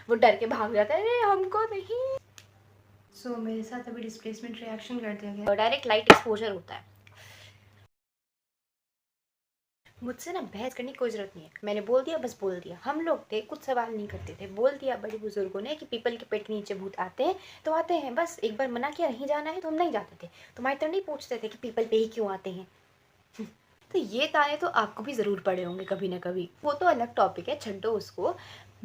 वो डर के भाग जाता है, अरे हमको नहीं। सो मेरे साथ अभी डिस्प्लेसमेंट रिएक्शन कर दिया गया। डायरेक्ट लाइट एक्सपोजर होता है। मुझसे ना बहस करने की कोई ज़रूरत नहीं है, मैंने बोल दिया बस बोल दिया। हम लोग थे कुछ सवाल नहीं करते थे, बोल दिया बड़े बुजुर्गों ने कि पीपल के पेट के नीचे भूत आते हैं तो आते हैं, बस एक बार मना किया नहीं जाना है तो हम नहीं जाते थे। तुम्हारी तरह नहीं पूछते थे कि पीपल पे ही क्यों आते हैं। तो ये ताने तो आपको भी ज़रूर पड़े होंगे कभी ना कभी, वो तो अलग टॉपिक है, छड्डो उसको।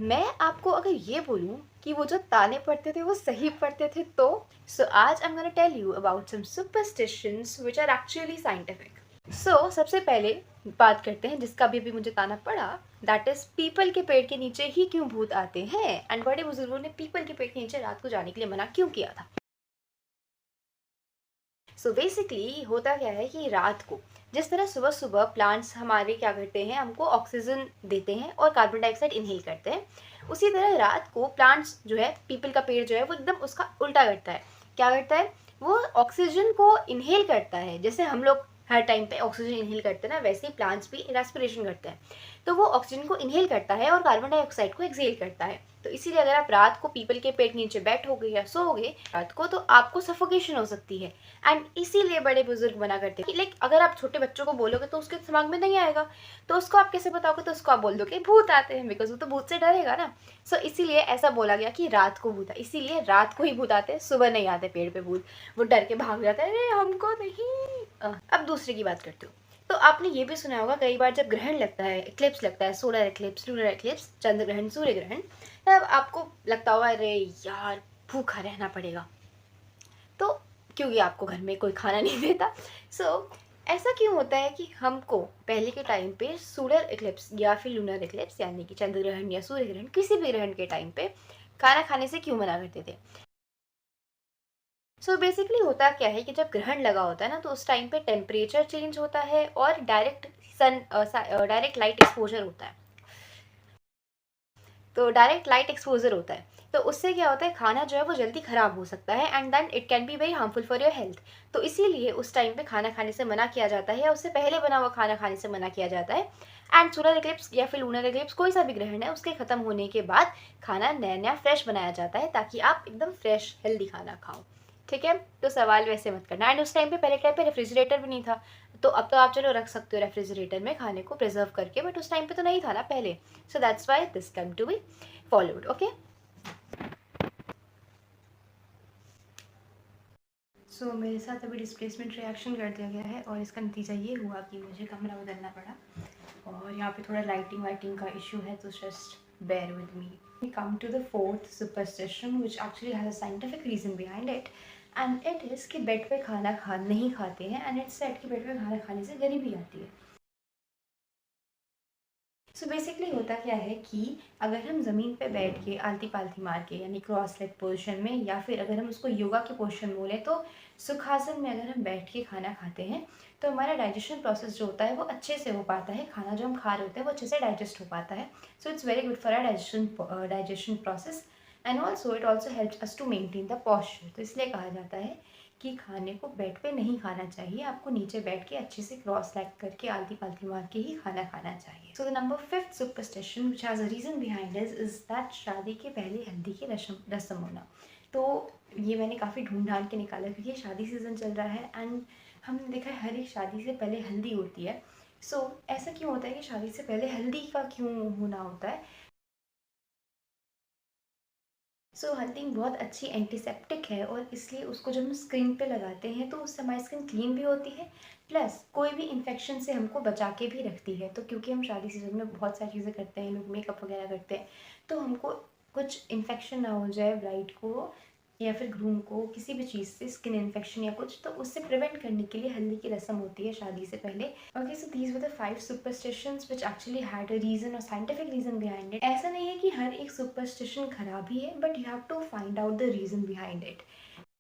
मैं आपको अगर ये बोलूँ कि वो जो ताने पड़ते थे वो सही पड़ते थे तो सो आज I am gonna tell you about some superstitions which are actually scientific. सबसे पहले बात करते हैं जिसका भी अभी मुझे ताना पड़ा, दैट इज पीपल के पेड़ के नीचे ही क्यों भूत आते हैं एंड बड़े बुजुर्गों ने पीपल के पेड़ के नीचे रात को जाने के लिए मना क्यों किया था। बेसिकली होता क्या है कि रात को जिस तरह सुबह सुबह प्लांट्स हमारे क्या करते हैं, हमको ऑक्सीजन देते हैं और कार्बन डाइऑक्साइड इनहेल करते हैं, उसी तरह रात को प्लांट्स जो है, पीपल का पेड़ जो है वो एकदम उसका उल्टा करता है। क्या करता है, वो ऑक्सीजन को इनहेल करता है, जैसे हम लोग हर टाइम पे ऑक्सीजन इनहेल करते हैं ना, वैसे ही प्लांट्स भी रेस्पिरेशन करते हैं। तो वो ऑक्सीजन को इनहेल करता है और कार्बन डाइऑक्साइड को एक्सहेल करता है। तो इसीलिए अगर आप रात को पीपल के पेड़ नीचे बैठोगे या सोओगे रात को तो आपको सफोकेशन हो सकती है। एंड इसीलिए बड़े बुजुर्ग मना करते हैं कि लाइक अगर आप छोटे बच्चों को बोलोगे तो उसके दिमाग में नहीं आएगा, तो उसको आप कैसे बताओगे, तो उसको आप बोल दो कि भूत आते हैं, बिकॉज वो तो भूत से डरेगा ना। इसीलिए ऐसा बोला गया कि रात को भूत, इसीलिए रात को ही भूत आते हैं, सुबह नहीं आते पेड़ पे भूत। वो डर के भाग जाता है, अरे हमको नहीं। अब दूसरे की बात करती हूँ। तो आपने ये भी सुना होगा कई बार जब ग्रहण लगता है, एक्लिप्स लगता है, सोलर एक्लिप्स, लूनर एक्लिप्स, चंद्र ग्रहण, सूर्य ग्रहण, तब आपको लगता होगा अरे यार भूखा रहना पड़ेगा, तो क्योंकि आपको घर में कोई खाना नहीं देता। ऐसा क्यों होता है कि हमको पहले के टाइम पे सोलर इक्लिप्स या फिर लूनर इक्लिप्स यानी कि चंद्र ग्रहण या सूर्य ग्रहण, किसी भी ग्रहण के टाइम पे खाना खाने से क्यों मना करते थे। बेसिकली होता क्या है कि जब ग्रहण लगा होता है ना, तो उस टाइम पे टेम्परेचर चेंज होता है और डायरेक्ट लाइट एक्सपोजर होता है। तो डायरेक्ट लाइट एक्सपोजर होता है, तो उससे क्या होता है, खाना जो है वो जल्दी ख़राब हो सकता है and then it can be very harmful for your health. तो इसीलिए उस टाइम पे खाना खाने से मना किया जाता है या उससे पहले बना हुआ खाना खाने से मना किया जाता है। एंड सोलर इक्लिप्स या फिर लूनर इक्लिप्स, कोई सा भी ग्रहण है, उसके ख़त्म होने के बाद खाना नया नया फ्रेश बनाया जाता है ताकि आप एकदम फ्रेश हेल्दी खाना खाओ। ठीक है, तो सवाल वैसे मत करना। एंड उस टाइम पे पहले टाइम पे रेफ्रिजरेटर भी नहीं था, तो अब तो आप चलो रख सकते हो रेफ्रिजरेटर में खाने को प्रिजर्व करके, बट उस टाइम पे तो नहीं था ना पहले। That's why this came to be followed. Okay, मेरे साथ अभी डिस्प्लेसमेंट रिएक्शन कर दिया गया है और इसका नतीजा ये हुआ कि मुझे कमरा बदलना पड़ा और यहाँ पे थोड़ा लाइटिंग वाइटिंग का इशू है, तो just bear with me. We come to the fourth superstition which actually has a scientific reason behind it, and it is कि बेड पे खाना नहीं खाते हैं, and it's said कि बेड पे खाना खाने से गरीबी आती है। बेसिकली होता क्या है कि अगर हम ज़मीन पे बैठ के आलती पालती मार के यानी क्रॉस लेग पोजिशन में, या फिर अगर हम उसको योगा के पोजिशन बोलें तो सुखासन में अगर हम बैठ के खाना खाते हैं तो हमारा डाइजेशन प्रोसेस जो होता है वो अच्छे से हो पाता है, खाना जो हम खा रहे होते हैं वो अच्छे से डाइजेस्ट हो पाता है। It's very good for our digestion process and also it also helps us to maintain the posture. तो इसलिए कहा जाता है कि खाने को बेड पे नहीं खाना चाहिए, आपको नीचे बैठ के अच्छे से क्रॉस लेग करके आलती पालती मार के ही खाना खाना चाहिए। The number 5th superstition which has a reason behind this is that शादी के पहले हल्दी की रस्म होना। तो ये मैंने काफ़ी ढूंढ ढांड के निकाला क्योंकि शादी सीज़न चल रहा है एंड हमने देखा है हर एक शादी से पहले हल्दी होती है। ऐसा क्यों होता है कि शादी से पहले हल्दी का क्यों होना होता है। हल्दी बहुत अच्छी एंटीसेप्टिक है और इसलिए उसको जब हम स्किन पे लगाते हैं तो उससे हमारी स्किन क्लीन भी होती है, प्लस कोई भी इन्फेक्शन से हमको बचा के भी रखती है। तो क्योंकि हम शादी सीजन में बहुत सारी चीज़ें करते हैं, लोग मेकअप वगैरह करते हैं, तो हमको कुछ इन्फेक्शन ना हो जाए ब्राइड को या फिर ग्रूम को किसी भी चीज़ से, स्किन इन्फेक्शन या कुछ, तो उससे प्रिवेंट करने के लिए हल्दी की रस्म होती है शादी से पहले। Okay, these were the 5 superstitions which actually had a reason और साइंटिफिक रीजन बिहाइंड इट। ऐसा नहीं है कि हर एक सुपरस्टिशन खराब ही है, but you have to find out the reason behind it.